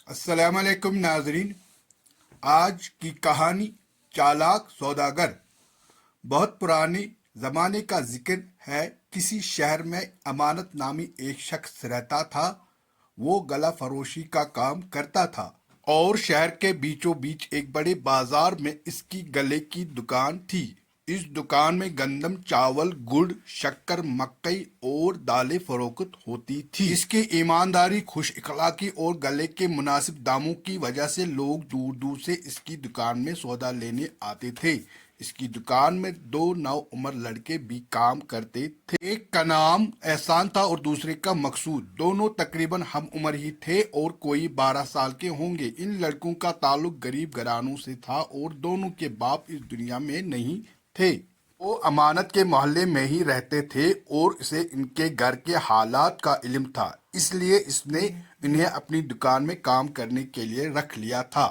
السلام علیکم ناظرین، آج کی کہانی چالاک سوداگر۔ بہت پرانے زمانے کا ذکر ہے۔ کسی شہر میں امانت نامی ایک شخص رہتا تھا۔ وہ گلا فروشی کا کام کرتا تھا اور شہر کے بیچوں بیچ ایک بڑے بازار میں اس کی گلے کی دکان تھی۔ اس دکان میں گندم، چاول، گڑ، شکر، مکئی اور دالیں فروخت ہوتی تھی۔ اس کی ایمانداری، خوش اخلاقی اور گلے کے مناسب داموں کی وجہ سے لوگ دور دور سے اس کی دکان میں سودا لینے آتے تھے۔ اس کی دکان میں دو نوعمر لڑکے بھی کام کرتے تھے۔ ایک کا نام احسان تھا اور دوسرے کا مقصود۔ دونوں تقریباً ہم عمر ہی تھے اور کوئی 12 سال کے ہوں گے۔ ان لڑکوں کا تعلق غریب گھرانوں سے تھا اور دونوں کے باپ اس دنیا میں نہیں تھے۔ وہ امانت کے محلے میں ہی رہتے تھے اور اسے ان کے گھر کے حالات کا علم تھا، اس لیے اس نے انہیں اپنی دکان میں کام کرنے کے لیے رکھ لیا تھا۔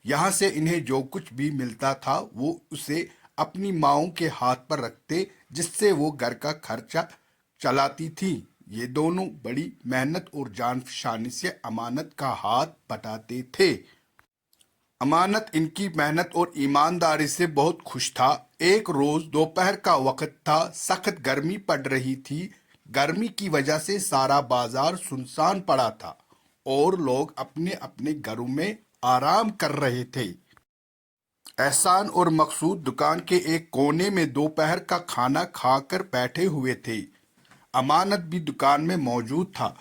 یہاں سے انہیں جو کچھ بھی ملتا تھا وہ اسے اپنی ماؤں کے ہاتھ پر رکھتے، جس سے وہ گھر کا خرچہ چلاتی تھیں۔ یہ دونوں بڑی محنت اور جان فشانی سے امانت کا ہاتھ بٹاتے تھے۔ امانت ان کی محنت اور ایمانداری سے بہت خوش تھا۔ ایک روز دوپہر کا وقت تھا، سخت گرمی پڑ رہی تھی۔ گرمی کی وجہ سے سارا بازار سنسان پڑا تھا اور لوگ اپنے اپنے گھروں میں آرام کر رہے تھے۔ احسان اور مقصود دکان کے ایک کونے میں دوپہر کا کھانا کھا کر بیٹھے ہوئے تھے۔ امانت بھی دکان میں موجود تھا،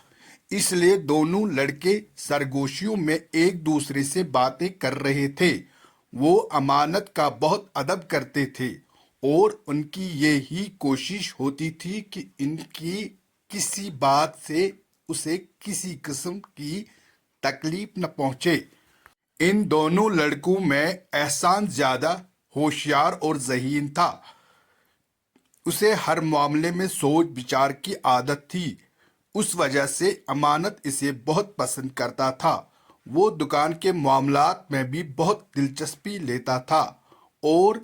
اس لیے دونوں لڑکے سرگوشیوں میں ایک دوسرے سے باتیں کر رہے تھے۔ وہ امانت کا بہت ادب کرتے تھے اور ان کی یہی کوشش ہوتی تھی کہ ان کی کسی بات سے اسے کسی قسم کی تکلیف نہ پہنچے۔ ان دونوں لڑکوں میں احسان زیادہ ہوشیار اور ذہین تھا۔ اسے ہر معاملے میں سوچ بچار کی عادت تھی، اس وجہ سے امانت اسے بہت پسند کرتا تھا۔ وہ دکان کے معاملات میں بھی بہت دلچسپی لیتا تھا اور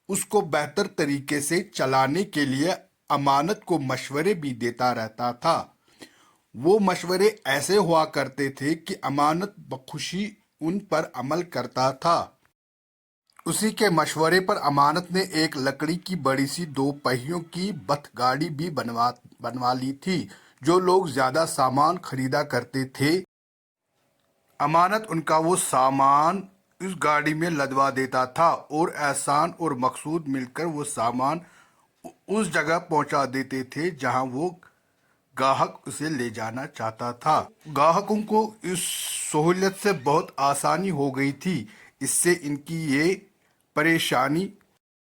اس کو بہتر طریقے سے چلانے کے لیے امانت کو مشورے بھی دیتا رہتا تھا۔ وہ مشورے ایسے ہوا کرتے تھے کہ امانت بخوشی ان پر عمل کرتا تھا۔ اسی کے مشورے پر امانت نے ایک لکڑی کی بڑی سی 2 پہیوں کی بتھ گاڑی بھی بنوا لی تھی۔ جو لوگ زیادہ سامان خریدا کرتے تھے، امانت ان کا وہ سامان اس گاڑی میں لدوا دیتا تھا اور احسان اور مقصود مل کر وہ سامان اس جگہ پہنچا دیتے تھے جہاں وہ گاہک اسے لے جانا چاہتا تھا۔ گاہکوں کو اس سہولت سے بہت آسانی ہو گئی تھی، اس سے ان کی یہ پریشانی